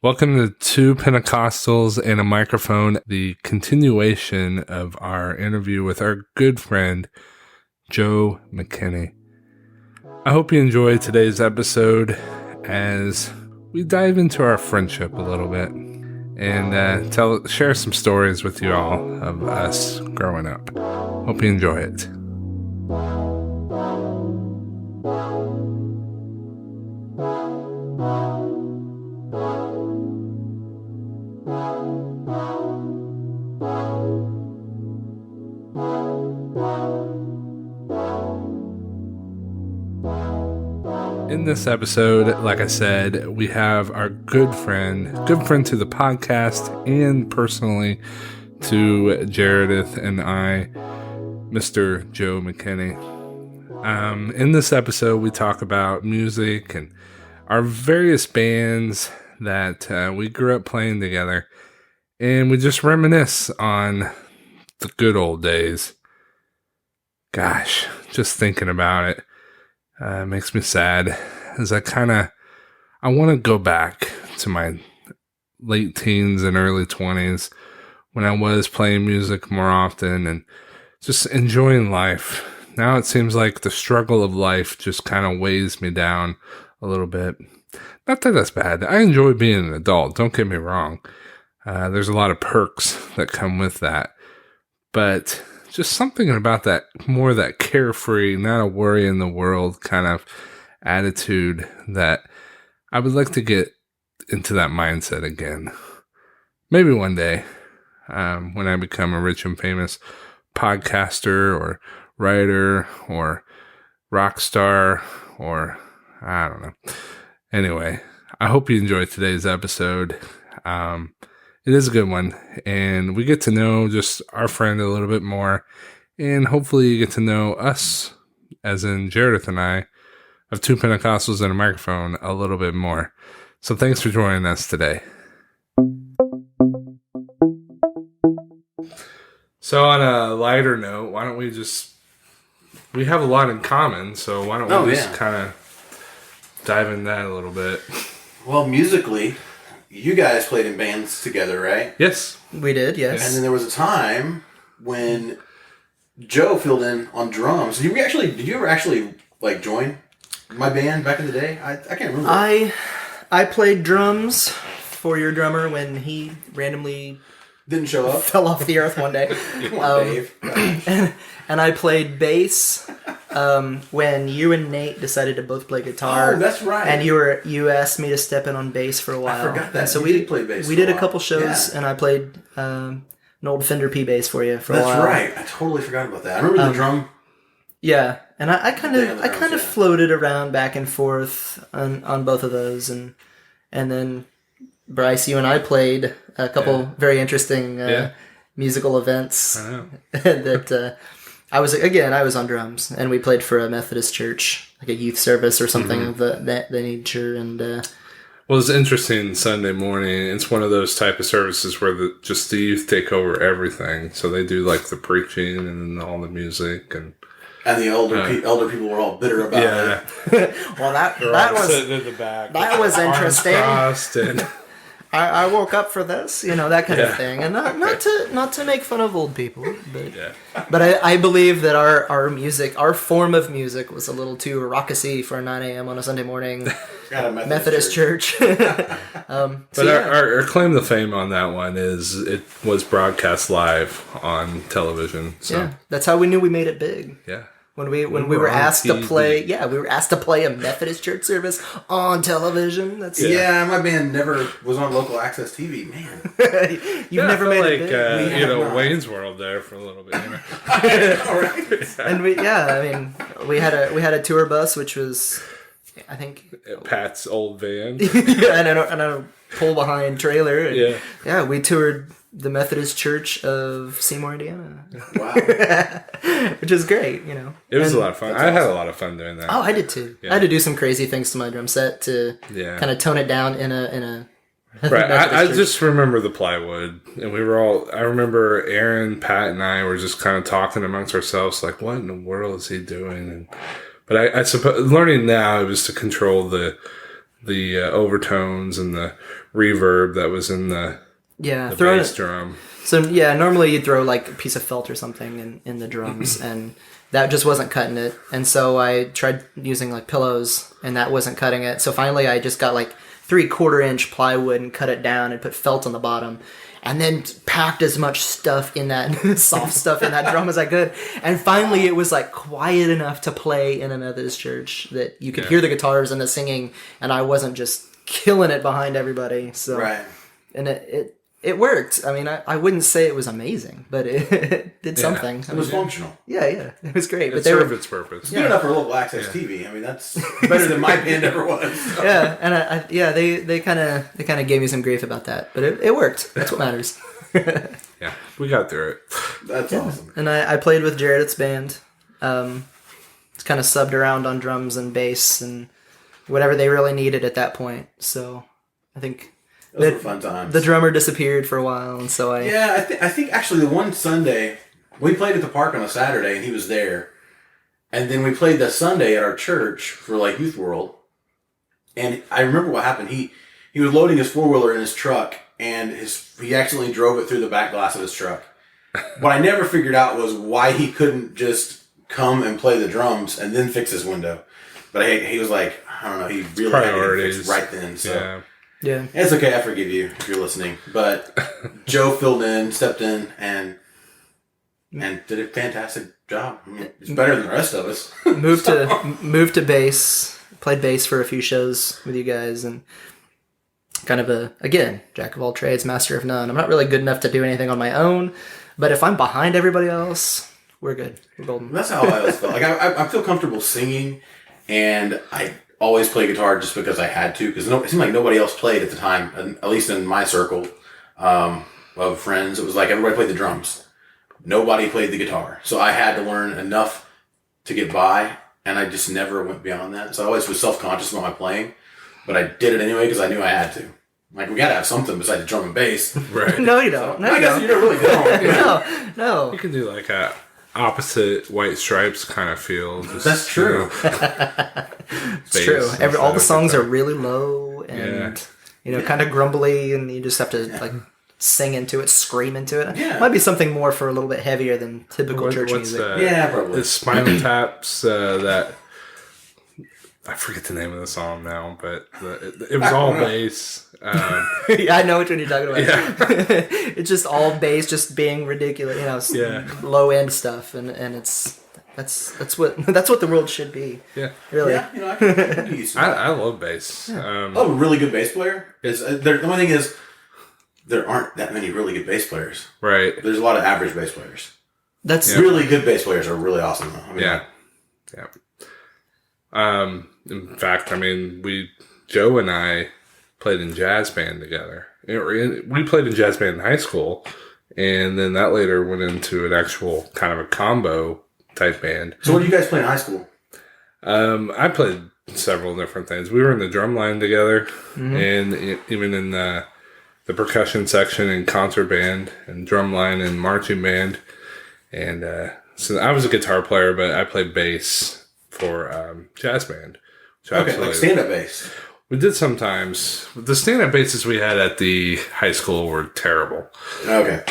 Welcome to Two Pentecostals and a Microphone, the continuation of our interview with our good friend, Joe McKinney. I hope you enjoy today's episode as we dive into our friendship a little bit and share some stories with you all of us growing up. Hope you enjoy it. In this episode, like I said, we have our good friend to the podcast and personally to Jaredith and I, Mr. Joe McKinney. In this episode, we talk about music and our various bands that we grew up playing together, and we just reminisce on the good old days. Gosh, just thinking about it. It makes me sad as I want to go back to my late teens and early 20s when I was playing music more often and just enjoying life. Now it seems like the struggle of life just kind of weighs me down a little bit. Not that that's bad. I enjoy being an adult. Don't get me wrong. There's a lot of perks that come with that. But just something about that carefree, not a worry in the world kind of attitude that I would like to get into that mindset again. Maybe one day, when I become a rich and famous podcaster or writer or rock star or I don't know. Anyway, I hope you enjoyed today's episode. It is a good one, and we get to know just our friend a little bit more, and hopefully you get to know us, as in Jaredith and I, of Two Pentecostals and a Microphone, a little bit more. So thanks for joining us today. So on a lighter note, why don't we have a lot in common, so why don't we just kind of dive in that a little bit. Well, musically, you guys played in bands together, right? Yes. We did, yes. And then there was a time when Joe filled in on drums. Did you ever actually join my band back in the day? I can't remember. I played drums for your drummer when he randomly didn't show up. Fell off the earth one day. Come on, Dave. And I played bass when you and Nate decided to both play guitar. Oh, that's right. And you asked me to step in on bass for a while. I forgot that. And so we did play bass. We did a couple shows, and I played an old Fender P bass for you for a while. That's right. I totally forgot about that. I remember the drum. Yeah, and I kind of floated around back and forth on both of those, and then Bryce, you and I played a couple very interesting musical events. I know. That I was on drums, and we played for a Methodist church, like a youth service or something of that nature. And well, it's interesting. Sunday morning, it's one of those type of services where the youth take over everything. So they do like the preaching and all the music and the elder people were all bitter about it. Well, that was sitting in the back. That was interesting. And I woke up for this, that kind of thing, and not to make fun of old people, but I believe that our music, our form of music, was a little too raucous for 9 a.m. on a Sunday morning. Methodist church. But our claim to fame on that one is it was broadcast live on television. So. Yeah, that's how we knew we made it big. Yeah. When we were asked to play, we were asked to play a Methodist church service on television. My band never was on local access TV. Man, you've never made it big. Wayne's World there for a little bit. And we had a tour bus, which was, I think, Pat's old van. and a pull behind trailer. And we toured the Methodist Church of Seymour, Indiana. Wow. Which is great, It was a lot of fun. I had a lot of fun doing that. Oh, I did too. Yeah. I had to do some crazy things to my drum set to kind of tone it down in a right. I just remember the plywood, and I remember Aaron, Pat, and I were just kind of talking amongst ourselves, like, what in the world is he doing? But I suppose, learning now, it was to control the the overtones and the reverb that was in the bass drum. So normally you'd throw like a piece of felt or something in the drums, and that just wasn't cutting it. And so I tried using like pillows, and that wasn't cutting it. So finally I just got like 3/4-inch plywood and cut it down and put felt on the bottom, and then packed as much stuff in that soft stuff in that drum as I could. And finally it was like quiet enough to play in a Methodist church that you could hear the guitars and the singing, and I wasn't just killing it behind everybody. So Right. And it worked. I mean, I wouldn't say it was amazing, but it did something. It was functional. Yeah, it was great. It served its purpose. Good enough for local access TV. I mean, that's better than my band ever was. So. Yeah, and they kind of gave me some grief about that, but it worked. That's what matters. Yeah, we got through it. That's awesome. And I played with Jared's band. It's kind of subbed around on drums and bass and whatever they really needed at that point. So I think Those were fun times. the drummer disappeared for a while, and so I think actually the one Sunday we played at the park on a Saturday, and he was there, and then we played the Sunday at our church for like Youth World, and I remember what happened. He was loading his 4-wheeler in his truck, and he accidentally drove it through the back glass of his truck. What I never figured out was why he couldn't just come and play the drums and then fix his window. But he was like, I don't know, he really had to get it fixed right then. So. Yeah. It's okay, I forgive you if you're listening. But Joe stepped in, and did a fantastic job. I mean, it's better than the rest of us. moved to bass, played bass for a few shows with you guys, and kind of again, jack of all trades, master of none. I'm not really good enough to do anything on my own, but if I'm behind everybody else, we're good. We're golden. That's how I always felt. Like I feel comfortable singing, and I always play guitar just because I had to, because it seemed like nobody else played at the time, and at least in my circle of friends. It was like everybody played the drums. Nobody played the guitar. So I had to learn enough to get by, and I just never went beyond that. So I always was self-conscious about my playing, but I did it anyway because I knew I had to. Like, we got to have something besides the drum and bass. Right. No, you don't. No, I guess you really don't. No. You can do like a opposite White Stripes kind of feel. That's true. It's true. All the songs are really low and kind of grumbly, and you just have to like sing into it, scream into it. Yeah. Might be something more for a little bit heavier than typical church music. Probably. It's Spinal Tap's that. I forget the name of the song now, but it was all bass. I know which one you're talking about. Yeah. It's just all bass, just being ridiculous, low end stuff, and that's what the world should be. Yeah, really. Yeah, I can use that. I love bass. Yeah. A really good bass player is the only thing is there aren't that many really good bass players. Right. There's a lot of average bass players. That's really good bass players are really awesome though. I mean, yeah. In fact, I mean, Joe and I played in jazz band together. We played in jazz band in high school, and then that later went into an actual kind of a combo type band. So what did you guys play in high school? I played several different things. We were in the drum line together, and even in the percussion section and concert band and drum line and marching band. And so I was a guitar player, but I played bass for jazz band. Okay, like stand-up bass. We did sometimes. The stand-up basses we had at the high school were terrible. Okay.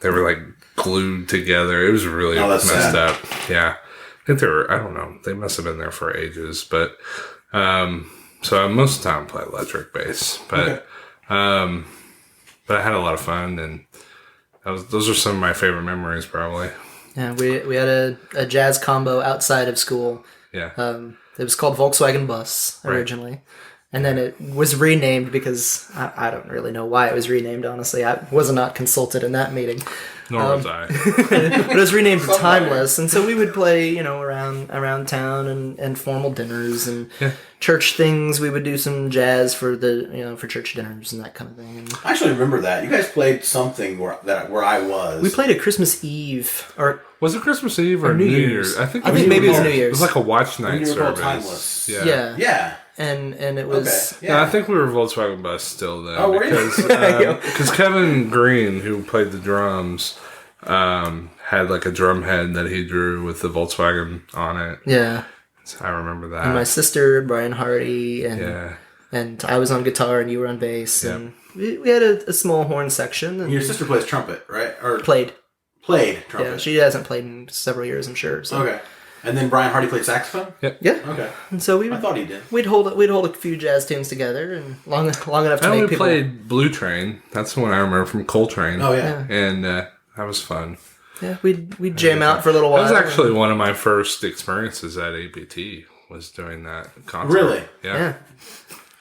They were like glued together. It was really messed up. Yeah. I think they were, I don't know. They must have been there for ages. But, so most of the time I play electric bass. But, but I had a lot of fun, and those are some of my favorite memories probably. Yeah, we had a jazz combo outside of school. Yeah. It was called Volkswagen Bus originally. Right. And then it was renamed because I don't really know why it was renamed, honestly. I was not consulted in that meeting. Nor was I. But it was renamed to Timeless. And so we would play, around town and formal dinners and church things. We would do some jazz for for church dinners and that kind of thing. And I actually remember that. You guys played something where I was. We played at Christmas Eve. Or was it Christmas Eve or New Year's? I think maybe it was New Year's. It was like a watch night service. Timeless. Yeah. And it was... Okay. Yeah, I think we were Volkswagen Bus still then. Oh, were you? Because Kevin Green, who played the drums, had like a drum head that he drew with the Volkswagen on it. Yeah. So I remember that. And my sister, Brian Hardy, and and I was on guitar and you were on bass, Yeah. and we had a small horn section. And Your sister plays trumpet, right? Or played trumpet. Yeah, she hasn't played in several years, I'm sure. So. Okay. And then Brian Hardy played saxophone? Yeah. Okay. And so I thought he did. we'd hold a few jazz tunes together, and long enough to I make only people. played Blue Train. That's the one I remember from Coltrane. Oh, yeah. And that was fun. Yeah, we'd jam out for a little while. That was actually one of my first experiences at APT, was doing that concert. Really? Yeah.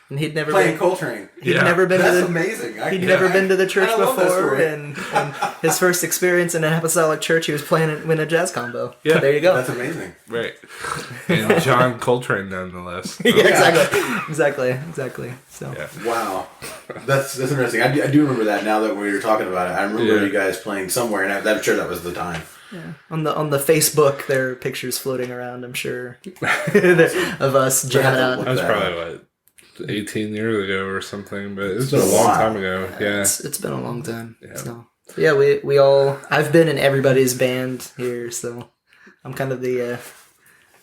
And he'd never Playing been. Coltrane. He'd Yeah. never been That's to the. amazing. He'd never been to the church I love that before, story. and his first experience in an apostolic church, he was playing it in a jazz combo. Yeah. There you go. That's amazing. Right. And John Coltrane, nonetheless. Yeah, exactly. So Yeah. Wow. That's interesting. I do remember that now that we were talking about it. I remember you guys playing somewhere, and I'm sure that was the time. on the Facebook, there are pictures floating around. I'm sure of us jamming out. That was probably, 18 years ago or something, but it's been a long time ago. Yeah. It's been a long time. Yeah. So yeah, we all. I've been in everybody's band here, so I'm kind of the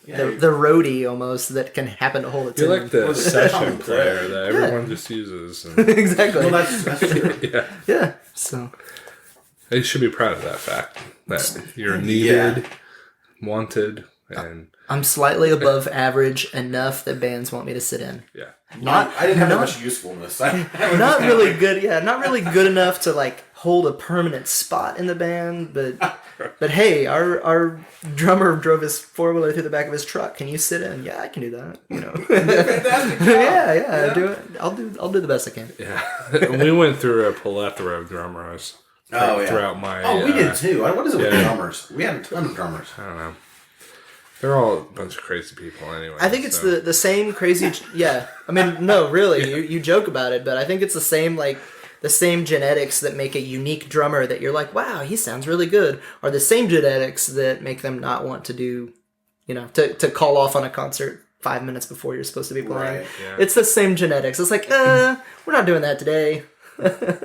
roadie almost that can happen to hold a tune. You're like the session common player that Yeah. everyone just uses. And, Exactly. Well, that's true. yeah. Yeah. So You should be proud of that fact. That you're needed, wanted, and I'm slightly above average enough that bands want me to sit in. yeah. I didn't have that much usefulness. Not really good. Yeah, not really good enough to like hold a permanent spot in the band. But hey, our drummer drove his 4-wheeler through the back of his truck. Can you sit in? Yeah, I can do that. You know. Fantastic job. yeah. Do it. I'll do the best I can. Yeah. We went through a plethora of drummers throughout my... we did too. What is it with drummers? We had a ton of drummers. I don't know. They're all a bunch of crazy people anyway. I think it's the same crazy. Yeah, I mean, no, really, you joke about it, but I think it's the same genetics that make a unique drummer that you're like, wow, he sounds really good, are the same genetics that make them not want to do, to call off on a concert 5 minutes before you're supposed to be playing. Right, yeah. It's the same genetics. It's like, we're not doing that today.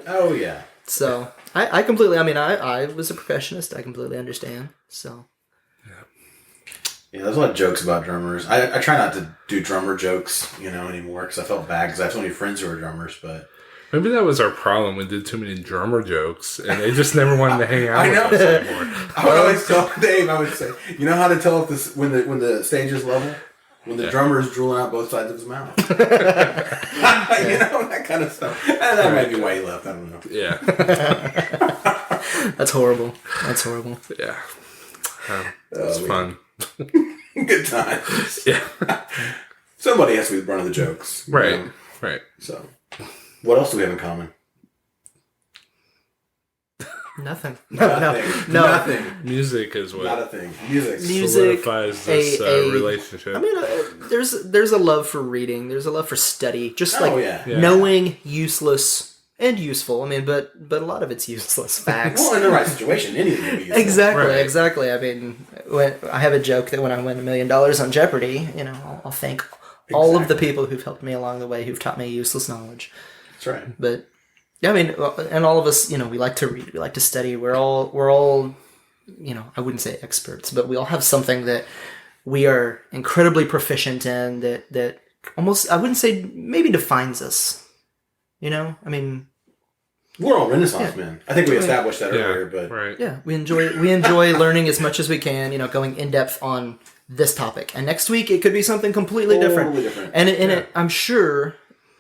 Oh, yeah. So I completely. I mean, I was a percussionist. I completely understand. So. Yeah, there's a lot of jokes about drummers. I try not to do drummer jokes, anymore because I felt bad because I have so many friends who are drummers. But maybe that was our problem. We did too many drummer jokes, and they just never wanted to hang out I know. with us anymore. I would always tell Dave. I would say, you know how to tell if this when the stage is level, when the drummer is drooling out both sides of his mouth. That kind of stuff. And that might be why he left. I don't know. Yeah. That's horrible. Yeah. It's fun. Good times. Yeah. Somebody has to be running the jokes. Right. Right. So, what else do we have in common? Nothing. Nothing. No. Nothing. Music is what Not a thing. Music. solidifies this a- relationship. I mean, there's a love for reading. There's a love for study. Just Yeah. knowing useless and useful. I mean, but a lot of it's useless facts. Well, in the right situation, anything can be useful. Exactly. I mean, I have a joke that when I win $1 million on Jeopardy, I'll thank all of the people who've helped me along the way, who've taught me useless knowledge. That's right. But yeah, I mean, and all of us, we like to read, we like to study. We're all, I wouldn't say experts, but we all have something that we are incredibly proficient in that almost, I wouldn't say maybe defines us. I mean, we're all Renaissance men. I think we established that earlier, but right. yeah, we enjoy learning as much as we can. Going in depth on this topic, and next week it could be something completely different. And I'm sure,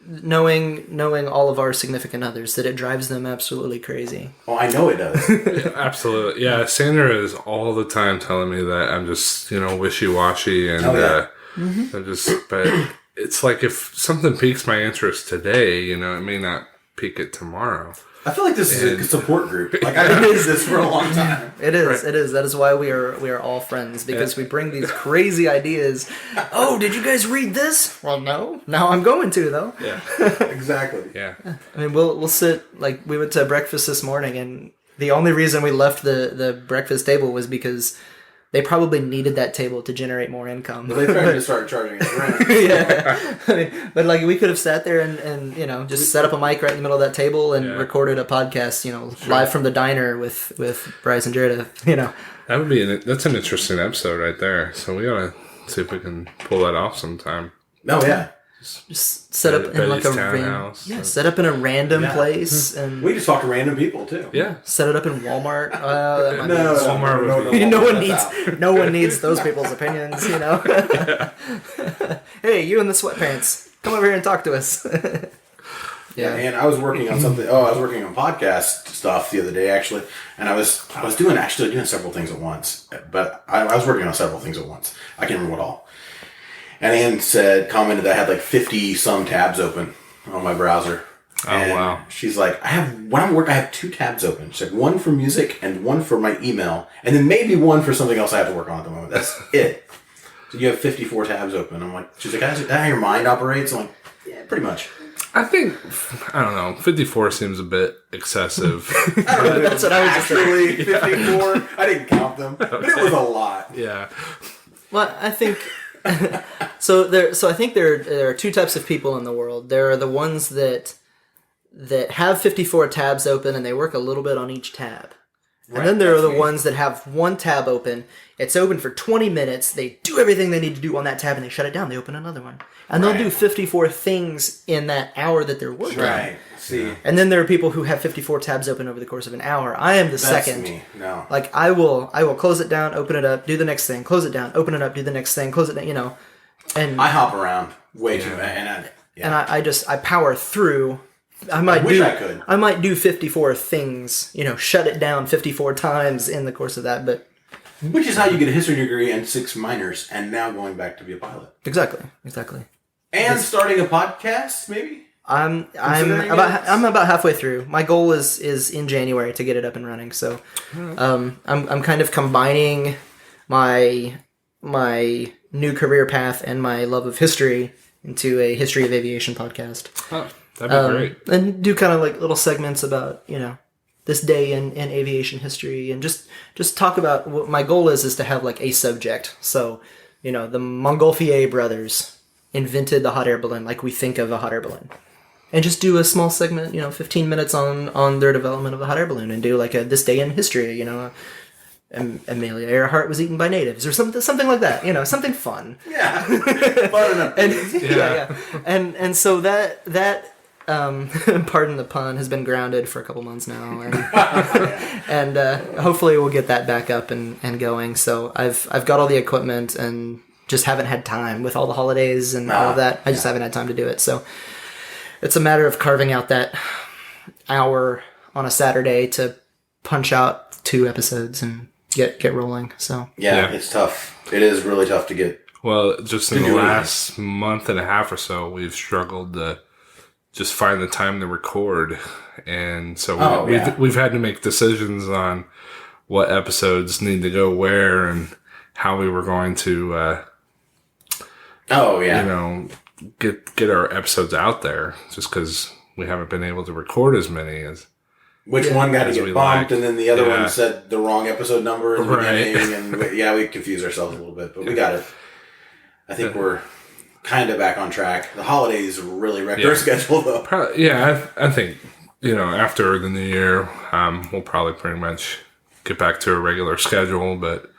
knowing all of our significant others, that it drives them absolutely crazy. Oh, I know it does. Absolutely. Yeah, Sandra is all the time telling me that I'm just, wishy-washy and I'm just, but it's like if something piques my interest today, it may not pique it tomorrow. I feel like this is a support group. Like I've been this for a long time. It is. It is. That is why we are all friends, because we bring these crazy ideas. Oh, did you guys read this? Well, no. Now I'm going to though. Yeah. Exactly. Yeah. I mean, we'll sit, like, we went to breakfast this morning, and the only reason we left the breakfast table was because they probably needed that table to generate more income. Well, they threatened to start charging us rent. Yeah. I mean, but like, we could have sat there and just set up a mic right in the middle of that table and recorded a podcast, live from the diner with Bryce and Jared. That would be that's an interesting episode right there. So we gotta see if we can pull that off sometime. Oh yeah. Just set up in like a set up in a random place, and we just talk to random people too. Yeah, set it up in Walmart. No one needs those people's opinions. Hey, you in the sweatpants, come over here and talk to us. Yeah, and I was working on something. I was working on podcast stuff the other day actually, and I was doing several things at once. But I was working on several things at once. I can't remember what all. And Ann commented that I had like 50 some tabs open on my browser. And wow. She's like, when I'm working, I have 2 tabs open. She's like, one for music and one for my email, and then maybe one for something else I have to work on at the moment. That's it. So you have 54 tabs open. I'm like, she's like, is that how your mind operates? I'm like, yeah, pretty much. I think, I don't know, 54 seems a bit excessive. That's what I was just saying. 54. I didn't count them, but it was a lot. Yeah. Well, I think... So I think there are 2 types of people in the world. There are the ones that have 54 tabs open and they work a little bit on each tab. And then there are the ones that have 1 tab open. It's open for 20 minutes. They do everything they need to do on that tab and they shut it down. They open another one. And they'll do 54 things in that hour that they're working. Right. See. And then there are people who have 54 tabs open over the course of an hour. I am That's second. Me. No. Like I will close it down, open it up, do the next thing, close it down, open it up, do the next thing, close it down, And I hop around way too much, and I power through. I might do 54 things, shut it down 54 times in the course of that, but which is how you get a history degree and 6 minors, and now going back to be a pilot. Exactly. And starting a podcast, maybe. I'm about halfway through. My goal is in January to get it up and running. So, I'm kind of combining my new career path and my love of history into a history of aviation podcast. Oh, that'd be great. And do kind of like little segments about this day in aviation history, and just talk about what my goal is to have like a subject. So, the Montgolfier brothers invented the hot air balloon like we think of a hot air balloon. And just do a small segment, 15 minutes on their development of the hot air balloon, and do like a this day in history, Amelia Earhart was eaten by natives, or something like that, something fun. Yeah, fun enough. And and so that pardon the pun, has been grounded for a couple months now, and hopefully we'll get that back up and going. So I've got all the equipment and just haven't had time with all the holidays and all of that. I just haven't had time to do it. So it's a matter of carving out that hour on a Saturday to punch out 2 episodes and get rolling. So yeah, it's tough. It is really tough to get. Well, just in the last month and a half or so, we've struggled to just find the time to record, and so we've had to make decisions on what episodes need to go where and how we were going to. Get our episodes out there, just because we haven't been able to record as many as. Which one got to get bumped, and then the other one said the wrong episode number in the beginning, and we confused ourselves a little bit, but we got it. I think we're kind of back on track. The holidays really wrecked our schedule, though. I think after the new year, we'll probably pretty much get back to a regular schedule, but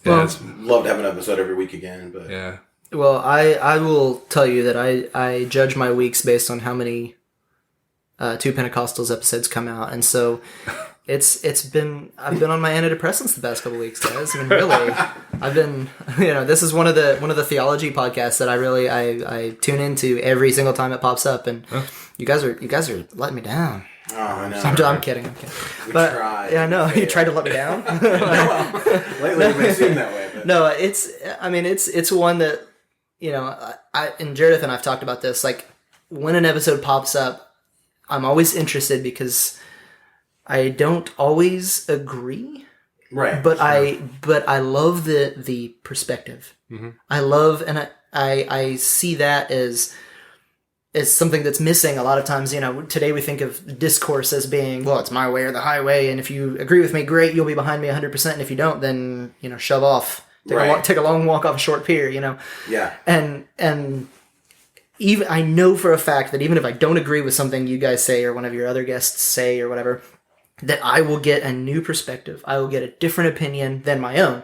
love to have an episode every week again, but yeah. Well, I will tell you that I judge my weeks based on how many 2 Pentecostals episodes come out, and so I've been on my antidepressants the past couple weeks, guys. I mean, really, I've been, this is one of the theology podcasts that I tune into every single time it pops up, and you guys are letting me down. Oh, I know. I'm kidding. But tried. Yeah, no, you tried to let me down. Lately it may seem that way. But. No, it's one that I and Jared and I've talked about this. Like when an episode pops up, I'm always interested because I don't always agree. Right. But sure. I love the perspective. Mm-hmm. I love, and I see that as something that's missing a lot of times. Today we think of discourse as being, well, it's my way or the highway, and if you agree with me, great, you'll be behind me 100%, and if you don't, then shove off. Take a long walk off a short pier, Yeah. And even I know for a fact that even if I don't agree with something you guys say or one of your other guests say or whatever, that I will get a new perspective. I will get a different opinion than my own.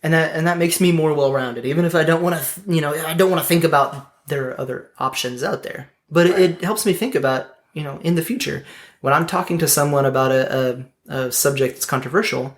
And that makes me more well-rounded. Even if I don't want to, I don't want to think about there are other options out there. But it helps me think about, in the future, when I'm talking to someone about a subject that's controversial,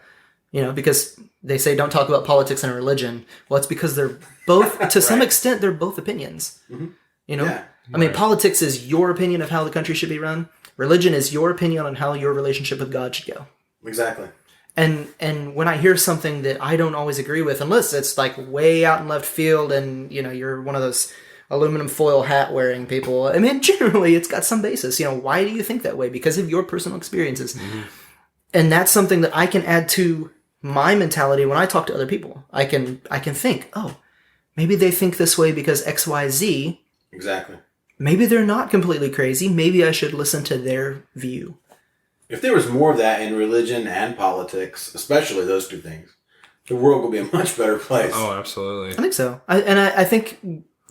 because they say don't talk about politics and religion. Well, it's because they're both, to some extent, they're both opinions. Mm-hmm. Yeah. I mean, politics is your opinion of how the country should be run. Religion is your opinion on how your relationship with God should go. Exactly. And when I hear something that I don't always agree with, unless it's like way out in left field and, you're one of those aluminum foil hat wearing people, I mean, generally it's got some basis. Why do you think that way? Because of your personal experiences. Mm-hmm. And that's something that I can add to my mentality when I talk to other people. I can think, oh, maybe they think this way because X, Y, Z. Exactly. Maybe they're not completely crazy. Maybe I should listen to their view. If there was more of that in religion and politics, especially those two things, the world would be a much better place. Oh, absolutely. I think so. I think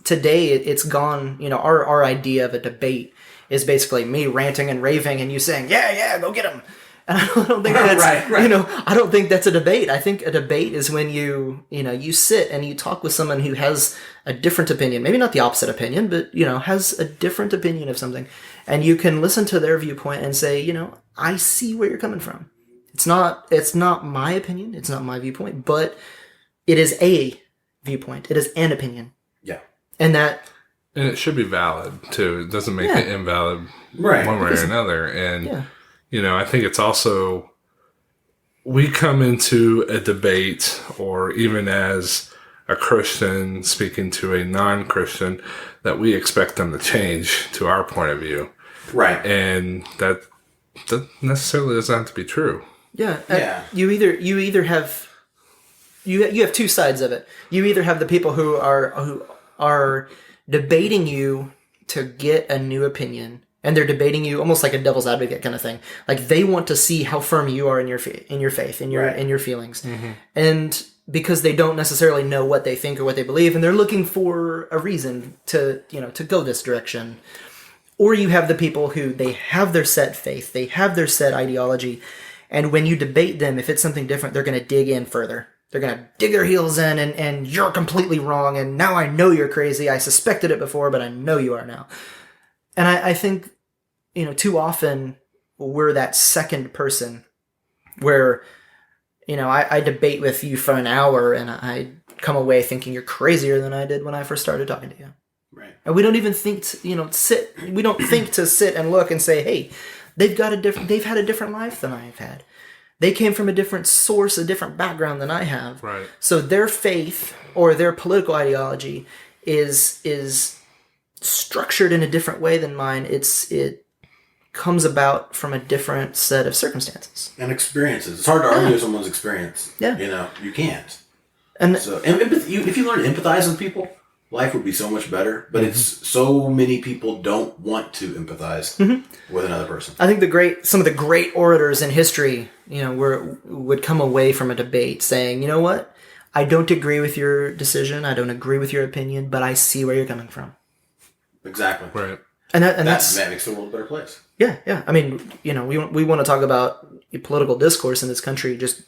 today it's gone, our idea of a debate is basically me ranting and raving and you saying, yeah, go get him. And I don't think that's, right. I don't think that's a debate. I think a debate is when you sit and you talk with someone who has a different opinion, maybe not the opposite opinion, but, has a different opinion of something. And you can listen to their viewpoint and say, I see where you're coming from. It's not my opinion. It's not my viewpoint, but it is a viewpoint. It is an opinion. Yeah. And it should be valid too. It doesn't make it invalid one way or another. And, I think it's also, we come into a debate, or even as a Christian speaking to a non-Christian, that we expect them to change to our point of view. Right. And that necessarily doesn't have to be true. Yeah. You either have, you have two sides of it. You either have the people who are debating you to get a new opinion, and they're debating you almost like a devil's advocate kind of thing. Like they want to see how firm you are in your faith, in your feelings. Mm-hmm. And because they don't necessarily know what they think or what they believe, and they're looking for a reason to go this direction. Or you have the people who they have their set faith, they have their set ideology, and when you debate them, if it's something different, they're going to dig in further. They're going to dig their heels in, and you're completely wrong, and now I know you're crazy. I suspected it before, but I know you are now. And I think, too often we're that second person where, I debate with you for an hour and I come away thinking you're crazier than I did when I first started talking to you. Right. And we don't even think we don't think to sit and look and say, hey, they've had a different life than I've had. They came from a different source, a different background than I have. Right. So their faith or their political ideology is structured in a different way than mine. It comes about from a different set of circumstances and experiences. It's hard to argue with someone's experience. Yeah. You can't. And so, if you learn to empathize with people, life would be so much better. But it's so many people don't want to empathize with another person. I think some of the great orators in history, would come away from a debate saying, you know what? I don't agree with your decision. I don't agree with your opinion, but I see where you're coming from. Exactly. Right. And that makes the world a better place. Yeah. I mean, we want to talk about political discourse in this country just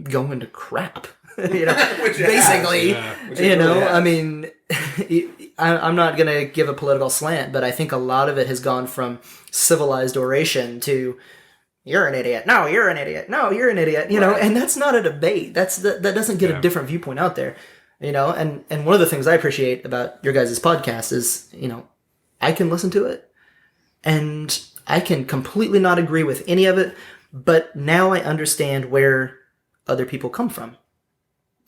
going to crap. Basically, I mean, I'm not going to give a political slant, but I think a lot of it has gone from civilized oration to, you're an idiot. No, you're an idiot. No, you're an idiot. And that's not a debate. That doesn't get a different viewpoint out there. And one of the things I appreciate about your guys' podcast is, I can listen to it and I can completely not agree with any of it, but now I understand where other people come from.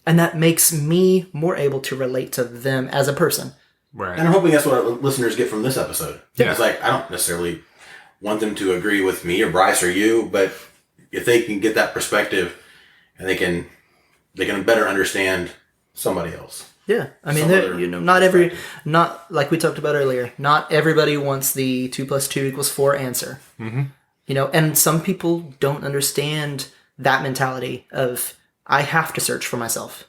And that makes me more able to relate to them as a person. Right. And I'm hoping that's what our listeners get from this episode. Yeah. It's like, I don't necessarily want them to agree with me or Bryce or you, but if they can get that perspective and they can better understand somebody else. Yeah. I mean, not like we talked about earlier, not everybody wants the 2 + 2 = 4 answer. Mm-hmm. And some people don't understand that mentality of, I have to search for myself.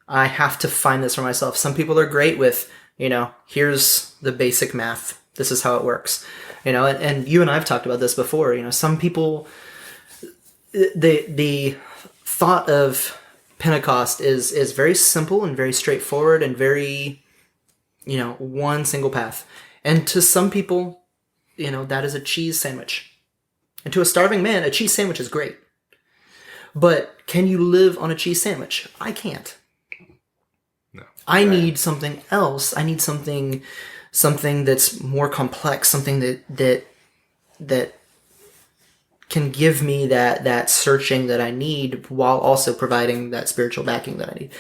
I have to find this for myself. Some people are great with, here's the basic math. This is how it works. And you and I have talked about this before. Some people, the thought of Pentecost is very simple and very straightforward and very one single path. And to some people, that is a cheese sandwich. And to a starving man, a cheese sandwich is great. But can you live on a cheese sandwich? I can't. No. I need something else. I need something that's more complex, something that can give me that searching that I need while also providing that spiritual backing that I need.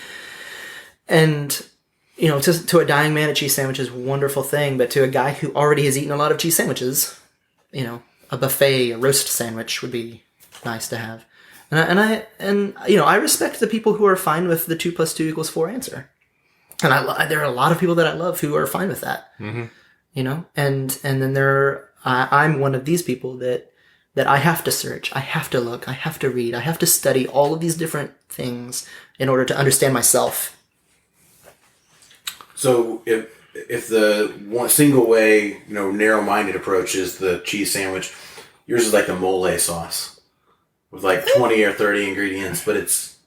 And, to a dying man, a cheese sandwich is a wonderful thing, but to a guy who already has eaten a lot of cheese sandwiches, a buffet, a roast sandwich would be nice to have. And I respect the people who are fine with the 2 + 2 = 4 answer. And there are a lot of people that I love who are fine with that. Mm-hmm. And then I'm one of these people that I have to search, I have to look, I have to read, I have to study all of these different things in order to understand myself. So if the one single way, narrow-minded approach is the cheese sandwich, yours is like the mole sauce with like 20 or 30 ingredients, but it's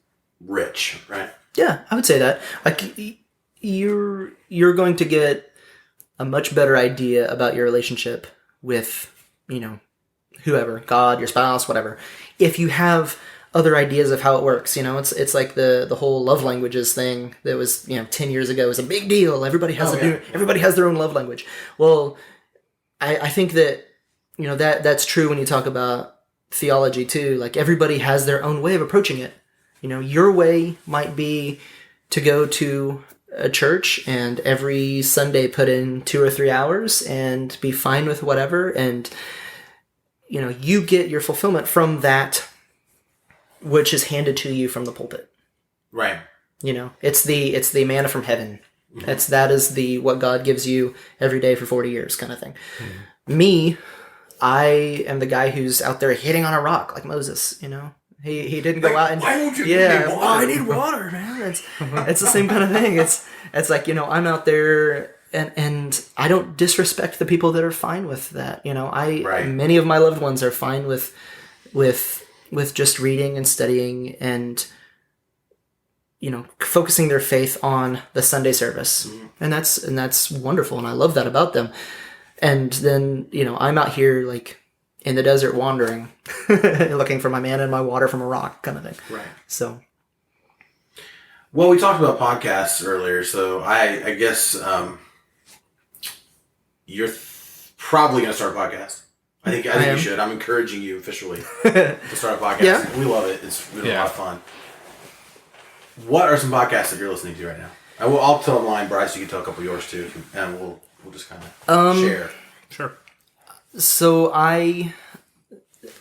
rich, right? Yeah, I would say that. Like you're going to get a much better idea about your relationship with, whoever, God, your spouse, whatever, if you have other ideas of how it works. It's like the whole love languages thing that was 10 years ago was a big deal. Everybody has everybody has their own love language. Well, I think that that's true when you talk about theology too. Like everybody has their own way of approaching it. Your way might be to go to a church and every Sunday put in 2 or 3 hours and be fine with whatever, and you get your fulfillment from that which is handed to you from the pulpit. Right. It's the manna from heaven. Mm-hmm. That is what God gives you every day for 40 years kind of thing. Mm-hmm. Me, I am the guy who's out there hitting on a rock like Moses, He didn't go out and why don't you give me water? I need water, man. It's the same kind of thing. It's like, I'm out there and I don't disrespect the people that are fine with that. Many of my loved ones are fine with just reading and studying and focusing their faith on the Sunday service. Mm-hmm. And that's wonderful, and I love that about them. And then, I'm out here like in the desert wandering, looking for my manna and my water from a rock kind of thing. Right. So. Well, we talked about podcasts earlier, so I guess you're probably going to start a podcast. I think you should. I'm encouraging you officially to start a podcast. Yeah. We love it. It's really a lot of fun. What are some podcasts that you're listening to right now? I'll tell mine, Bryce. You can tell a couple of yours too, and we'll just kind of share. Sure. So I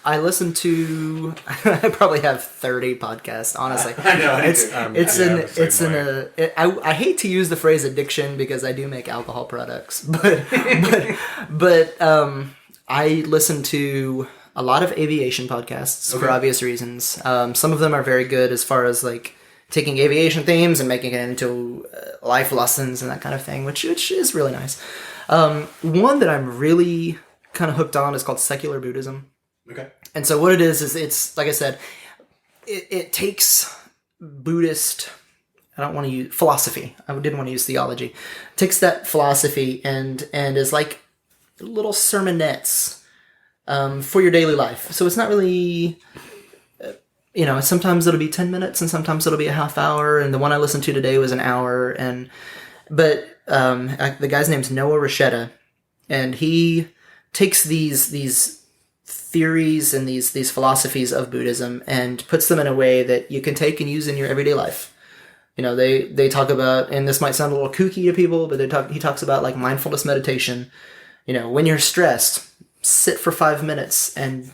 listen to. I probably have 30 podcasts. Honestly, I know. I hate to use the phrase addiction because I do make alcohol products, but I listen to a lot of aviation podcasts for obvious reasons. Some of them are very good as far as like taking aviation themes and making it into life lessons and that kind of thing, which is really nice. One that I'm really kind of hooked on is called Secular Buddhism. Okay. And so what it is it's like I said, it takes Buddhist, I don't want to use philosophy. I didn't want to use theology. It takes that philosophy and is like little sermonettes for your daily life. So it's not really, sometimes it'll be 10 minutes and sometimes it'll be a half hour. And the one I listened to today was an hour. But the guy's name's Noah Rasheta, and he takes these theories and these philosophies of Buddhism and puts them in a way that you can take and use in your everyday life. They talk about, and this might sound a little kooky to people, but he talks about like mindfulness meditation. When you're stressed, sit for 5 minutes and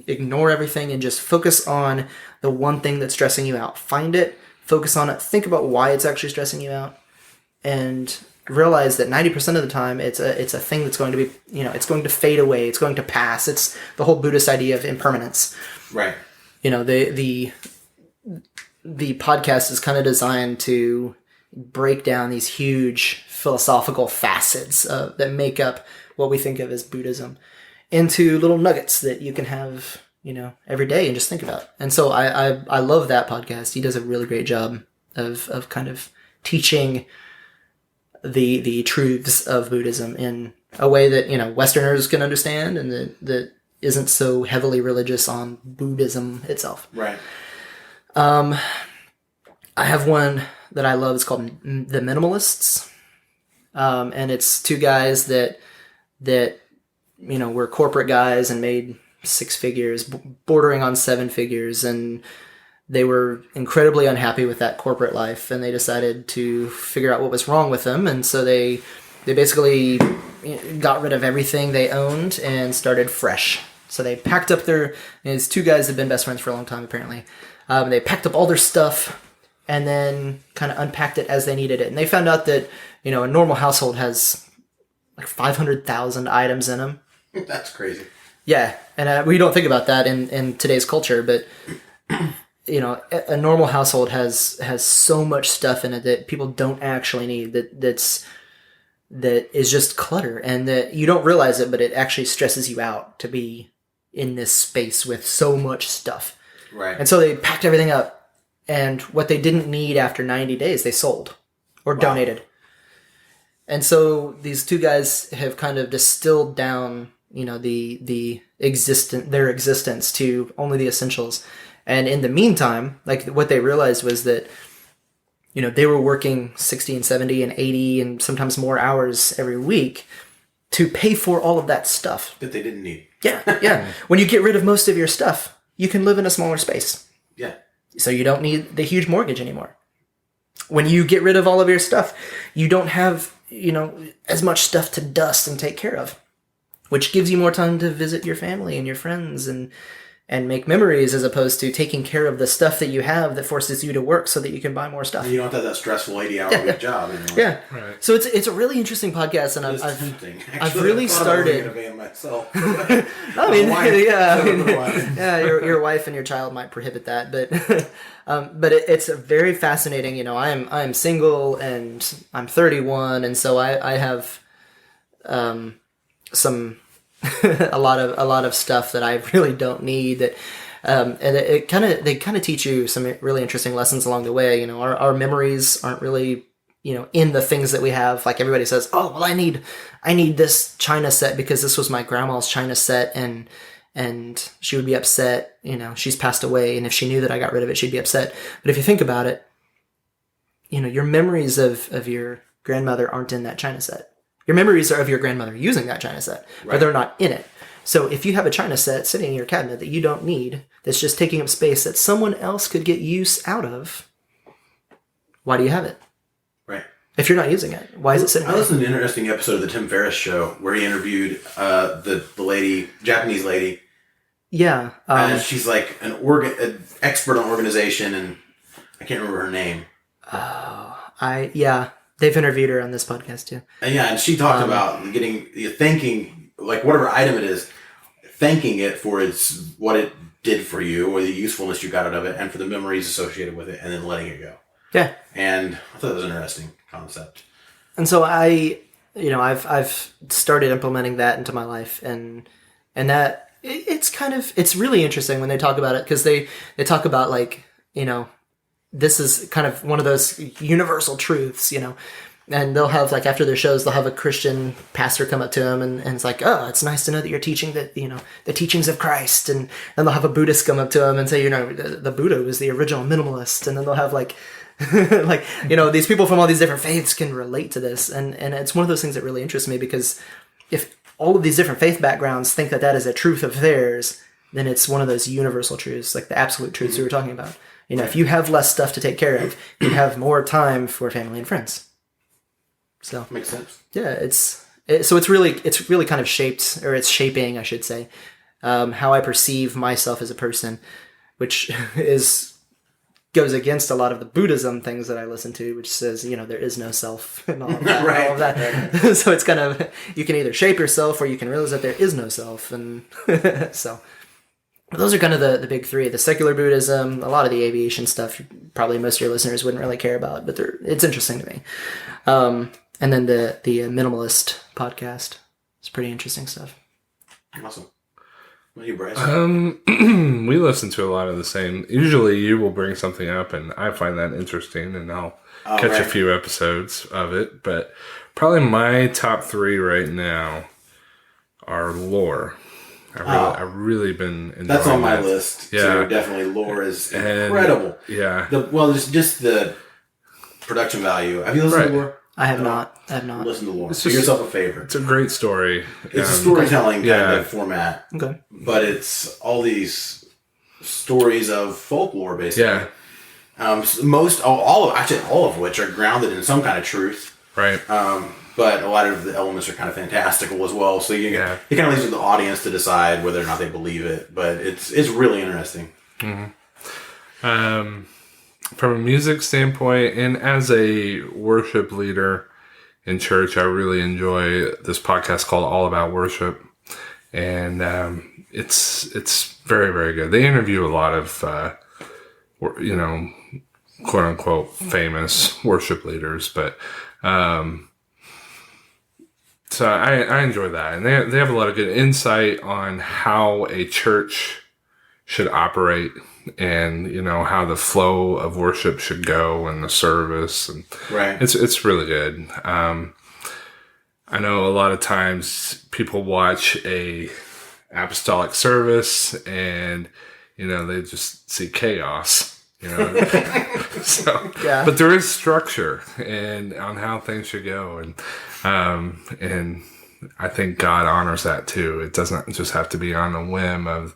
ignore everything and just focus on the one thing that's stressing you out. Find it, focus on it, think about why it's actually stressing you out, and realize that 90% of the time it's a thing that's going to be, it's going to fade away, it's going to pass. It's the whole Buddhist idea of impermanence. Right. The podcast is kind of designed to break down these huge philosophical facets that make up what we think of as Buddhism into little nuggets that you can have, every day and just think about. And so I love that podcast. He does a really great job of kind of teaching the truths of Buddhism in a way that, you know, Westerners can understand, and that isn't so heavily religious on Buddhism itself. Right. I have one that I love. It's called The Minimalists. And it's two guys that, you know, were corporate guys and made 6 figures, bordering on 7 figures. And they were incredibly unhappy with that corporate life, and they decided to figure out what was wrong with them. And so they basically got rid of everything they owned and started fresh. So they packed up these 2 guys had been best friends for a long time, apparently. They packed up all their stuff and then kind of unpacked it as they needed it. And they found out that, you know, a normal household has like 500,000 items in them. That's crazy. Yeah. And we don't think about that in today's culture, but you know, a normal household has so much stuff in it that people don't actually need, that is just clutter, and that you don't realize it, but it actually stresses you out to be in this space with so much stuff. Right. And so they packed everything up, and what they didn't need after 90 days, they sold or donated. And so these 2 guys have kind of distilled down, you know, their existence to only the essentials. And in the meantime, like, what they realized was that, you know, they were working 60 and 70 and 80 and sometimes more hours every week to pay for all of that stuff that they didn't need. Yeah. When you get rid of most of your stuff, you can live in a smaller space. Yeah. So you don't need the huge mortgage anymore. When you get rid of all of your stuff, you don't have, you know, as much stuff to dust and take care of, which gives you more time to visit your family and your friends and make memories, as opposed to taking care of the stuff that you have that forces you to work so that you can buy more stuff. And you don't have that stressful 80-hour week job anymore. Yeah. Right. So it's a really interesting podcast, and I've really started. Myself. I mean, yeah, your wife and your child might prohibit that, but it's a very fascinating. You know, I'm single and I'm 31, and so I have some. a lot of stuff that I really don't need, that and they kind of teach you some really interesting lessons along the way. You know, our memories aren't really, you know, in the things that we have. Like, everybody says, oh, well, I need this china set because this was my grandma's china set, and she would be upset, you know, she's passed away, and if she knew that I got rid of it, she'd be upset. But if you think about it, you know, your memories of your grandmother aren't in that china set. Your memories are of your grandmother using that china set, but they're not in it. So if you have a china set sitting in your cabinet that you don't need, that's just taking up space that someone else could get use out of, why do you have it? Right. If you're not using it, why is it sitting there? I listened to an interesting episode of the Tim Ferriss show where he interviewed the lady, Japanese lady. Yeah. And she's like an expert on organization, and I can't remember her name. They've interviewed her on this podcast too. And she talked about thanking, like, whatever item it is, thanking it for what it did for you, or the usefulness you got out of it, and for the memories associated with it, and then letting it go. Yeah. And I thought it was an interesting concept. And so I've started implementing that into my life, and that it's really interesting when they talk about it, because they talk about, like, you know, this is kind of one of those universal truths, you know, and they'll have, like, after their shows, they'll have a Christian pastor come up to them and it's like, oh, it's nice to know that you're teaching that, you know, the teachings of Christ. And then they'll have a Buddhist come up to them and say, you know, the Buddha was the original minimalist. And then they'll have, like, like, you know, these people from all these different faiths can relate to this. And it's one of those things that really interests me, because if all of these different faith backgrounds think that is a truth of theirs, then it's one of those universal truths, like the absolute truths we were talking about. You know, if you have less stuff to take care of, you have more time for family and friends. So makes sense. Yeah, it's really kind of shaped, or it's shaping, I should say, how I perceive myself as a person, which goes against a lot of the Buddhism things that I listen to, which says, you know, there is no self and all of that. Right. All of that. So it's kind of, you can either shape yourself or you can realize that there is no self, and so. Those are kind of the big 3. The secular Buddhism, a lot of the aviation stuff, probably most of your listeners wouldn't really care about, but it's interesting to me. And then the minimalist podcast. It's pretty interesting stuff. Awesome. What do you, Bryce? We listen to a lot of the same. Usually you will bring something up and I find that interesting and I'll catch a few episodes of it. But probably my top 3 right now are lore. I've really been enjoying That's on my that. list. Yeah. Too. Definitely lore is incredible. Yeah. Just the production value. Have you listened to lore? I have not. Listen to lore. Do yourself a favor. It's a great story. It's a storytelling kind of format. Okay. But it's all these stories of folklore, basically. Yeah. All of which are grounded in some kind of truth. Right. But a lot of the elements are kind of fantastical as well. So it kind of leaves it to the audience to decide whether or not they believe it. But it's really interesting. Mm-hmm. From a music standpoint, and as a worship leader in church, I really enjoy this podcast called All About Worship, and it's very, very good. They interview a lot of quote unquote famous worship leaders, but so I enjoy that, and they have a lot of good insight on how a church should operate. And how the flow of worship should go and the service, and it's really good. I know a lot of times people watch a apostolic service and they just see chaos. But there is structure and on how things should go, and I think God honors that too. It doesn't just have to be on a whim of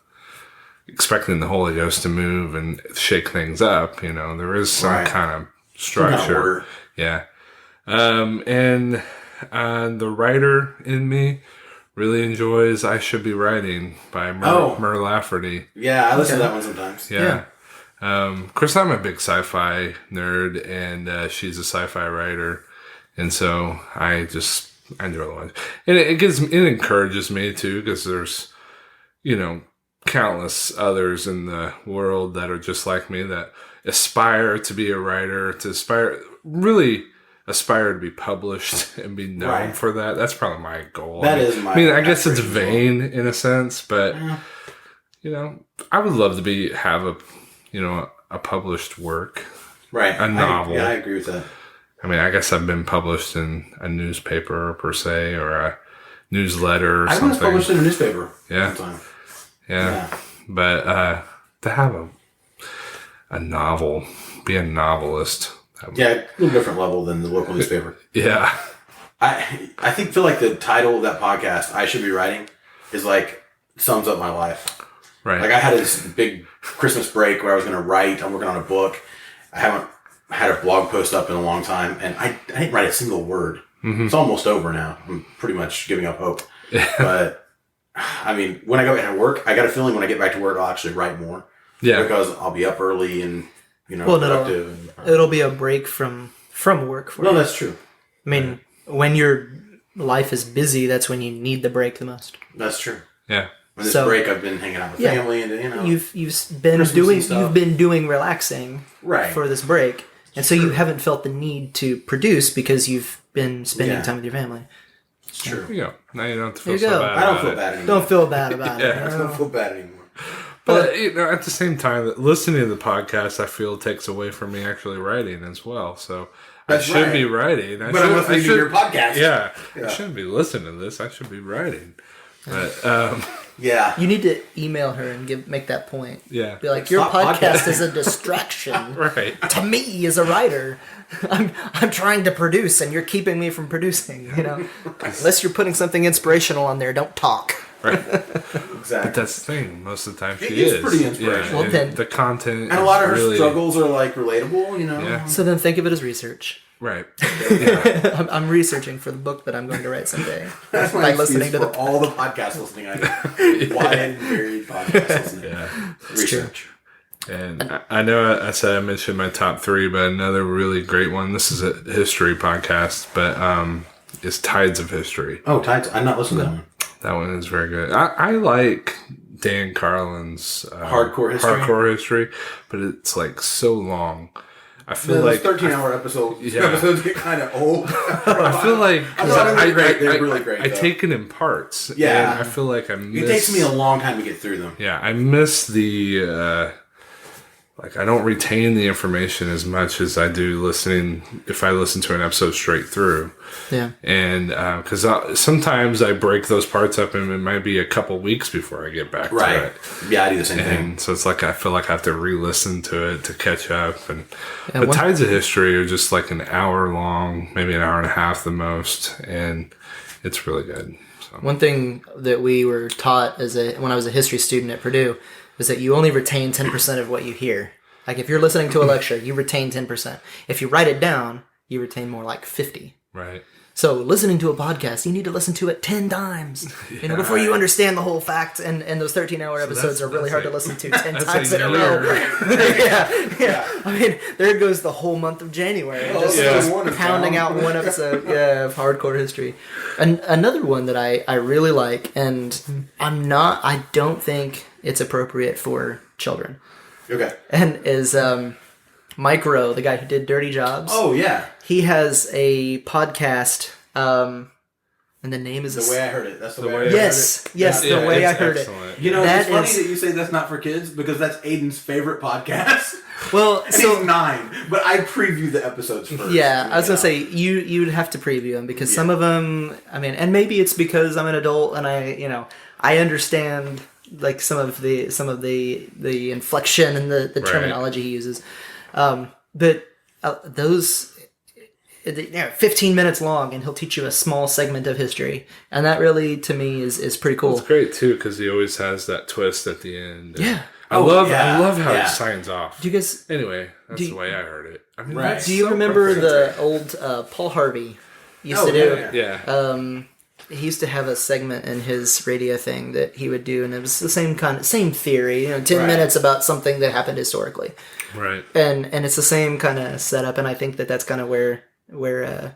expecting the Holy Ghost to move and shake things up. There is some kind of structure. Yeah. And the writer in me really enjoys I Should Be Writing by Mur Lafferty. Yeah, I listen to that one sometimes. Yeah. Of course, I'm a big sci-fi nerd, and she's a sci-fi writer. And so I enjoy the one. And it encourages me too, because there's, countless others in the world that are just like me that aspire to be a writer, really aspire to be published and be known for that. That's probably my goal. I guess it's vain in a sense, but I would love to have a published work, a novel. I agree with that. I guess I've been published in a newspaper per se, or a newsletter or something. I was published in a newspaper. Yeah. Sometime. Yeah, but to have a novel, be a novelist. A little different level than the local newspaper. Yeah. I feel like the title of that podcast, I Should Be Writing, is sums up my life. Right. I had this big Christmas break where I was going to write. I'm working on a book. I haven't had a blog post up in a long time, and I didn't write a single word. Mm-hmm. It's almost over now. I'm pretty much giving up hope. But when I go back to work, I got a feeling when I get back to work, I'll actually write more. Yeah. Because I'll be up early and, productive. It'll be a break from work for you. No, that's true. When your life is busy, that's when you need the break the most. That's true. Yeah. When this break, I've been hanging out with family and, You've been doing relaxing for this break. And so you haven't felt the need to produce because you've been spending time with your family. It's true. Yeah. Now you don't have to feel so bad. I don't feel bad anymore. Don't feel bad about it. I don't feel bad anymore. But at the same time, listening to the podcast, I feel takes away from me actually writing as well. So I should be writing. I'm listening to your podcast. Yeah. I shouldn't be listening to this. I should be writing. But you need to email her and make that point. Yeah. Be like, your podcast is a distraction to me as a writer. I'm trying to produce and you're keeping me from producing, Unless you're putting something inspirational on there, don't talk. Right. Exactly. But that's the thing. Most of the time she is. It's pretty inspirational. Yeah, well, the content and a lot of her struggles are relatable, Yeah. So then think of it as research. Right. Yeah. I'm researching for the book that I'm going to write someday. That's my listening to all the podcast listening I do. Wide varied podcast listening. Yeah. Research. And I know I said I mentioned my top 3, but another really great one. This is a history podcast, but it's Tides of History. Oh, Tides! I'm not listening to that one. That one is very good. I like Dan Carlin's hardcore history, but it's so long. I feel like 13-hour episodes get kind of old. I feel like they're really great. I take it in parts. Yeah, and I feel like it takes me a long time to get through them. Yeah, I miss the I don't retain the information as much as I do listening if I listen to an episode straight through. Yeah, and because sometimes I break those parts up, and it might be a couple weeks before I get back to it. Yeah, I do the same thing. So it's like I feel like I have to re-listen to it to catch up. And the Tides of History are just like an hour long, maybe an hour and a half the most, and it's really good. So. One thing that we were taught when I was a history student at Purdue is that you only retain 10% of what you hear. Like if you're listening to a lecture, you retain 10%. If you write it down, you retain more like 50. Right. So listening to a podcast, you need to listen to it 10 times, before you understand the whole fact. And those 13-hour episodes are really hard to listen to 10 times in a row. yeah. I mean, there goes the whole month of January, just pounding out one episode, of hardcore history. And another one that I really like, and I don't think it's appropriate for children. Okay. And is Mike Rowe, the guy who did Dirty Jobs. Oh, yeah. He has a podcast, and the name is... The Way I Heard It. That's the way I heard it. Yes, The Way I Heard It. You know, it's funny that you say that's not for kids, because that's Aiden's favorite podcast. Well, and he's 9, but I preview the episodes first. Yeah, I was going to say, you'd have to preview them, because some of them, I mean, and maybe it's because I'm an adult, and I understand... like some of the inflection and the terminology he uses, but those 15 minutes long, and he'll teach you a small segment of history, and that really to me is pretty cool. It's great too because he always has that twist at the end. Yeah, I love how he signs off. Do you guys? Anyway, that's the way I heard it. I mean, do you remember the old Paul Harvey used to do? Yeah. He used to have a segment in his radio thing that he would do, and it was the same theory, 10 minutes about something that happened historically. Right. And it's the same kind of setup, and I think that's kind of where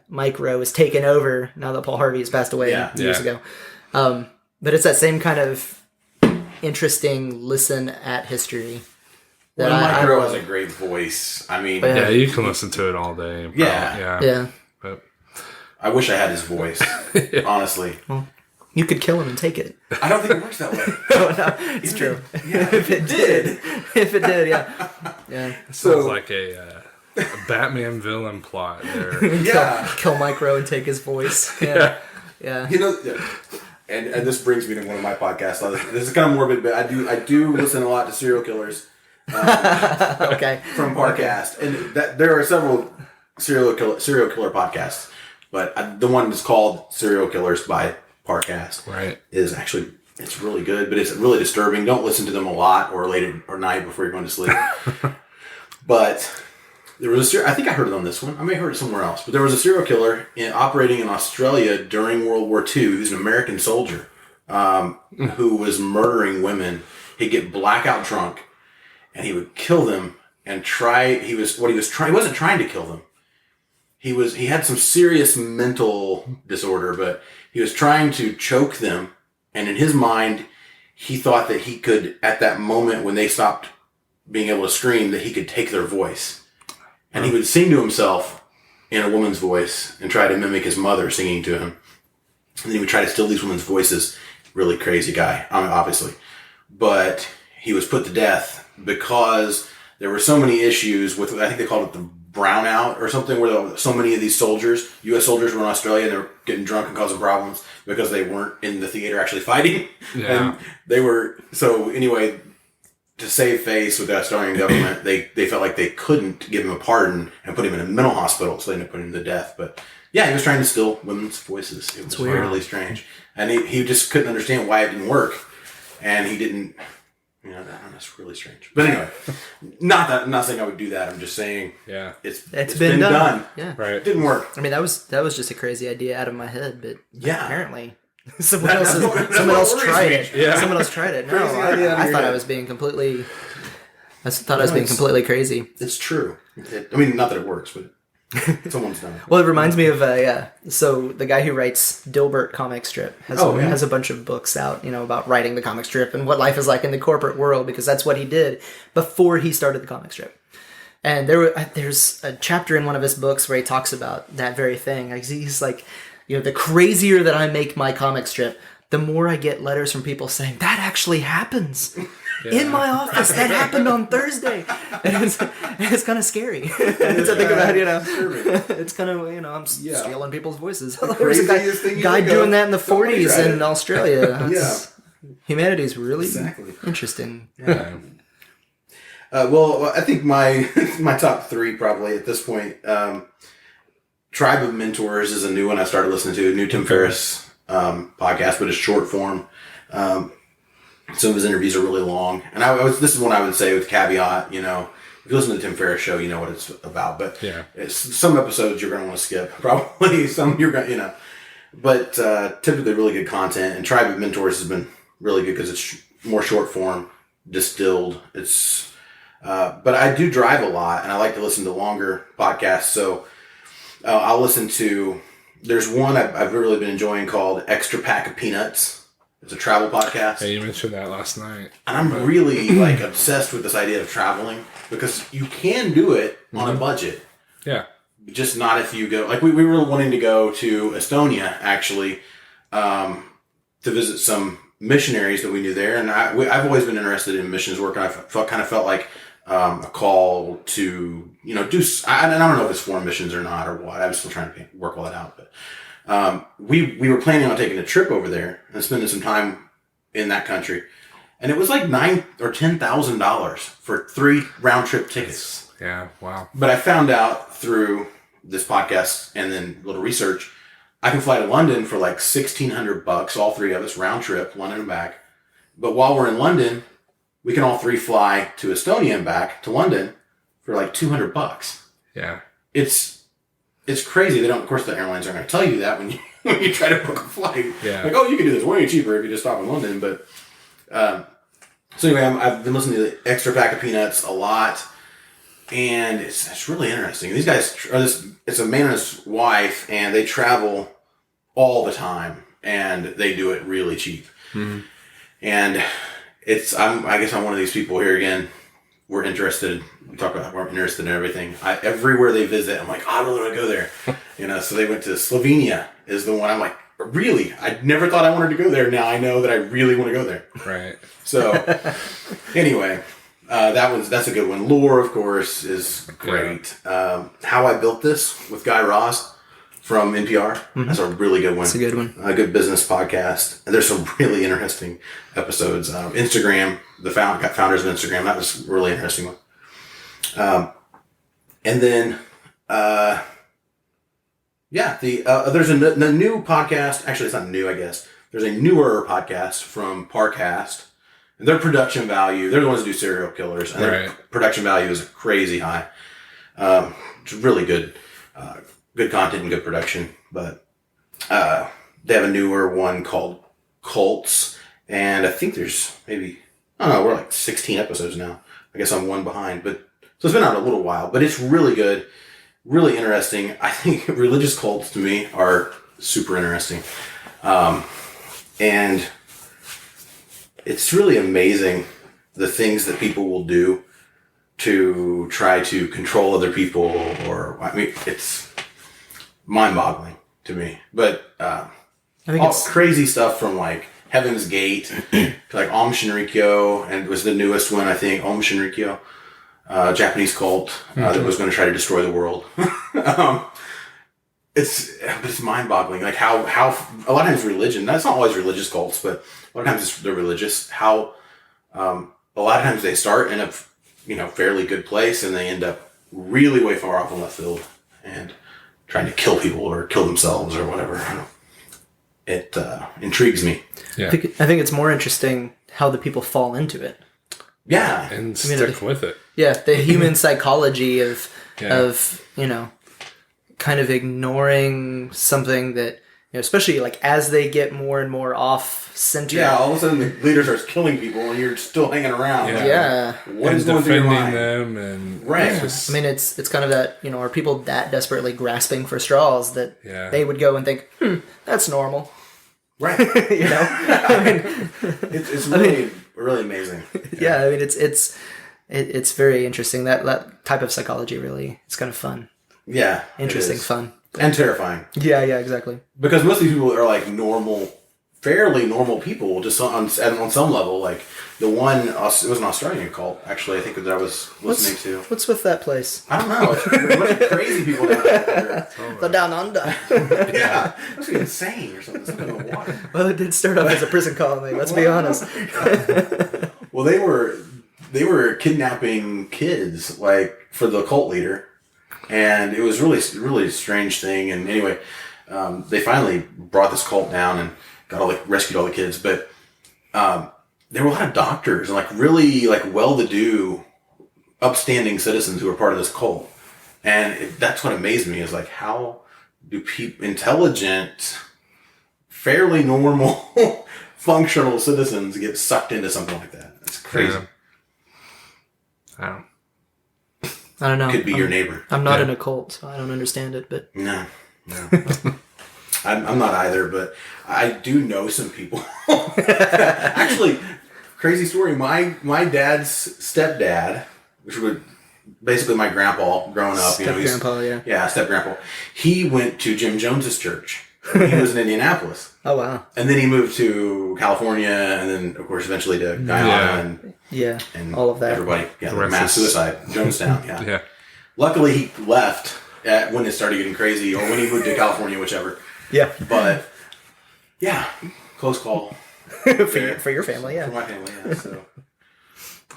Mike Rowe is taken over now that Paul Harvey has passed away years ago. But it's that same kind of interesting listen at history. Mike Rowe has a great voice. I mean... Yeah, you can listen to it all day. Yeah. But I wish I had his voice, honestly. Well, you could kill him and take it. I don't think it works that way. No, it's true. Yeah, if it did, yeah. Sounds like a Batman villain plot there. Yeah. Kill Mike Rowe and take his voice. Yeah. You know, and this brings me to one of my podcasts. This is kind of morbid, but I do listen a lot to serial killers. From podcast, and there are several serial killer podcasts. But the one that's called Serial Killers by Parcast is actually, it's really good, but it's really disturbing. Don't listen to them a lot or late or night before you're going to sleep. But there was I think I heard it on this one. I may have heard it somewhere else. But there was a serial killer operating in Australia during World War II. He was an American soldier who was murdering women. He'd get blackout drunk and he would kill them and he wasn't trying to kill them. He had some serious mental disorder, but he was trying to choke them, and in his mind, he thought that he could, at that moment when they stopped being able to scream, that he could take their voice. And he would sing to himself in a woman's voice and try to mimic his mother singing to him. And then he would try to steal these women's voices. Really crazy guy, obviously. But he was put to death because there were so many issues with, I think they called it the brownout or something, where so many of these soldiers, U.S. soldiers, were in Australia and they were getting drunk and causing problems because they weren't in the theater actually fighting. Yeah. And they were, so anyway, to save face with the Australian government, they felt like they couldn't give him a pardon and put him in a mental hospital, so they ended up putting him to death. But yeah, he was trying to steal women's voices. It was really strange. And he just couldn't understand why it didn't work. And he didn't, that's really strange. But anyway, I'm not saying I would do that. I'm just saying, it's been done. Yeah, right. It didn't work. I mean, that was just a crazy idea out of my head, but apparently someone else tried it. Yeah. Someone else tried it. No, I thought I was being completely. I was being completely crazy. It's true. I mean, not that it works, but someone's done it. Well, it reminds me of so the guy who writes Dilbert comic strip has a bunch of books out, about writing the comic strip and what life is like in the corporate world, because that's what he did before he started the comic strip. And there's a chapter in one of his books where he talks about that very thing. Like, he's like, the crazier that I make my comic strip, the more I get letters from people saying, that actually happens. In my office, that happened on Thursday. And it's kind of scary to think about, It's kind of, I'm stealing people's voices. There was a guy doing that in the 40s in Australia. Humanity's really interesting. Yeah. Well, I think my top 3 probably at this point, Tribe of Mentors is a new one I started listening to, a new Tim Ferriss podcast, but it's short form. Some of his interviews are really long, and this is one I would say with caveat. If you listen to the Tim Ferriss show, you know what it's about. But some episodes you're going to want to skip, probably some you're going to, But typically really good content, and Tribe of Mentors has been really good because it's more short form, distilled. But I do drive a lot, and I like to listen to longer podcasts. So I'll listen to. There's one I've really been enjoying called Extra Pack of Peanuts. It's a travel podcast. Yeah, you mentioned that last night. And I'm really obsessed with this idea of traveling because you can do it on a budget. Yeah. Just not if you go. We were wanting to go to Estonia, actually, to visit some missionaries that we knew there. And I've always been interested in missions work. And I felt like a call to, do. I don't know if it's foreign missions or not or what. I'm still trying to work all that out. But we were planning on taking a trip over there and spending some time in that country, and it was like $9,000 or $10,000 for 3 round trip tickets. Yeah, wow! But I found out through this podcast and then a little research, I can fly to London for like $1,600, all 3 of us round trip, London and back. But while we're in London, we can all 3 fly to Estonia and back to London for like $200. Yeah, It's crazy. Of course, the airlines aren't going to tell you that when you try to book a flight. Yeah. Like, you can do this way cheaper if you just stop in London. But so anyway, I've been listening to the Extra Pack of Peanuts a lot, and it's really interesting. These guys it's a man and his wife, and they travel all the time, and they do it really cheap. Mm-hmm. And I guess I'm one of these people here again. We're interested. We talk about we're interested in everything. Everywhere they visit, I'm like, I really want to go there. So they went to Slovenia is the one. I'm like, really? I never thought I wanted to go there. Now I know that I really want to go there. Right. So anyway, that's a good one. Lore, of course, is great. Yeah. How I Built This with Guy Raz from NPR. Mm-hmm. That's a really good one. That's a good one. A good business podcast. And there's some really interesting episodes. Instagram, the founders of Instagram, that was a really interesting one. And then, there's a new podcast. Actually, it's not new, I guess. There's a newer podcast from Parcast. And their production value, they're the ones who do serial killers. And their production value is crazy high. It's really good. Good content and good production, but they have a newer one called Cults, and I think there's we're like 16 episodes now. I guess I'm one behind, but so it's been out a little while, but it's really good, really interesting. I think religious cults to me are super interesting, and it's really amazing the things that people will do to try to control other people, it's mind-boggling to me. But I think it's crazy stuff from like Heaven's Gate to like Om Shinrikyo, and it was the newest one, I think, Om Shinrikyo, Japanese cult that was going to try to destroy the world. It's mind-boggling. Like how a lot of times religion, that's not always religious cults, but a lot of times they're religious. How a lot of times they start in a fairly good place, and they end up really way far off in left field and trying to kill people or kill themselves or whatever. It intrigues me. Yeah. I think it's more interesting how the people fall into it. Yeah. And stick with it. Yeah, the human psychology of kind of ignoring something that, especially like as they get more and more off-center. Yeah, all of a sudden the leader starts killing people and you're still hanging around. Yeah. What is going through your mind? Defending them and... Right. It's kind of that, are people that desperately grasping for straws that they would go and think, that's normal. Right. It's really, really amazing. Yeah, it's it's very interesting. That type of psychology really, it's kind of fun. Yeah. Interesting, fun. And terrifying. Yeah, exactly. Because most of these people are like fairly normal people, just on some level. Like the one, it was an Australian cult, actually, I think that I was listening to. What's with that place? I don't know. There's a bunch of crazy people down there. The Down Under. Yeah. It must be insane or something. Something in the water. Well, it did start off as a prison colony, let's be honest. Well, they were kidnapping kids, like, for the cult leader. And it was really, really strange thing. And anyway, they finally brought this cult down and rescued all the kids. But there were a lot of doctors and really well-to-do, upstanding citizens who were part of this cult. And that's what amazed me, is how do intelligent, fairly normal, functional citizens get sucked into something like that? It's crazy. Yeah. I don't know. Could be your neighbor. I'm not in a cult, so I don't understand it. But no. I'm not either, but I do know some people. Actually, crazy story. My dad's stepdad, which was basically my grandpa growing up. Step-grandpa, yeah. Yeah, step-grandpa. He went to Jim Jones's church. He was in Indianapolis. Oh, wow. And then he moved to California, and then, of course, eventually to Guyana and all of that. Everybody. Yeah, mass suicide. Jonestown, yeah. Yeah. Luckily, he left when it started getting crazy, or when he moved to California, whichever. Yeah. But, yeah, close call. for your family, yeah. For my family, yeah. So.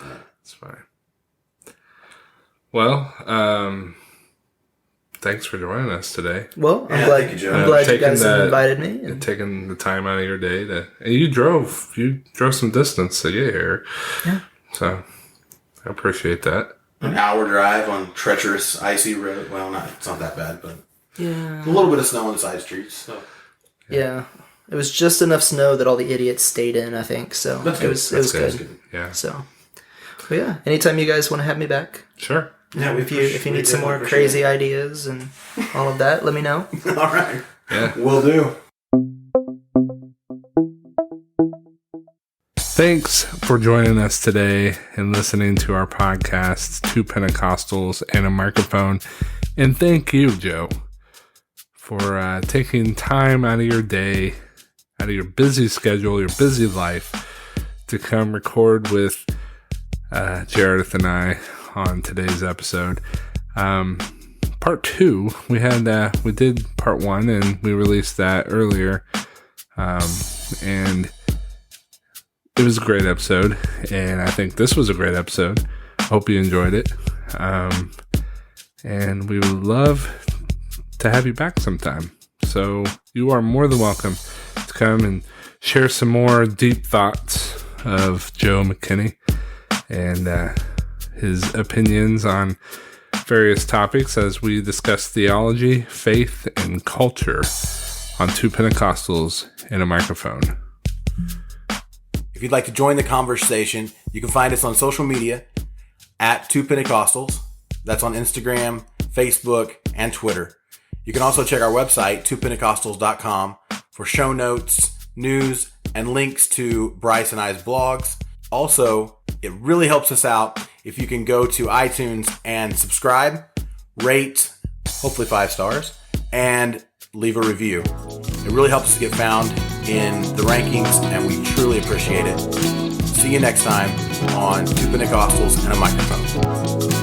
That's fine. Well, thanks for joining us today. Well, I'm thank you, Joe. I'm glad you guys invited me. And taking the time out of your day and you drove some distance to get here. Yeah. So I appreciate that. An hour drive on treacherous, icy road. Well, it's not that bad, but yeah, a little bit of snow on the side streets. So. Yeah. It was just enough snow that all the idiots stayed in, I think. So it was good. Yeah. So, but yeah, anytime you guys want to have me back. Sure. Yeah, if you need some more crazy ideas and all of that, let me know. All right. Yeah. Will do. Thanks for joining us today and listening to our podcast, Two Pentecostals and a Microphone. And thank you, Joe, for taking time out of your day, out of your busy schedule, your busy life, to come record with Jared and I on today's episode. Part 2, we did part 1 and we released that earlier. And it was a great episode, and I think this was a great episode. Hope you enjoyed it. And we would love to have you back sometime. So you are more than welcome to come and share some more deep thoughts of Joe McKinney and his opinions on various topics as we discuss theology, faith, and culture on Two Pentecostals and a Microphone. If you'd like to join the conversation, you can find us on social media at Two Pentecostals. That's on Instagram, Facebook, and Twitter. You can also check our website, twopentecostals.com, for show notes, news, and links to Bryce and I's blogs. Also, it really helps us out if you can go to iTunes and subscribe, rate, hopefully 5 stars, and leave a review. It really helps us get found in the rankings, and we truly appreciate it. See you next time on Two Pentecostals and a Microphone.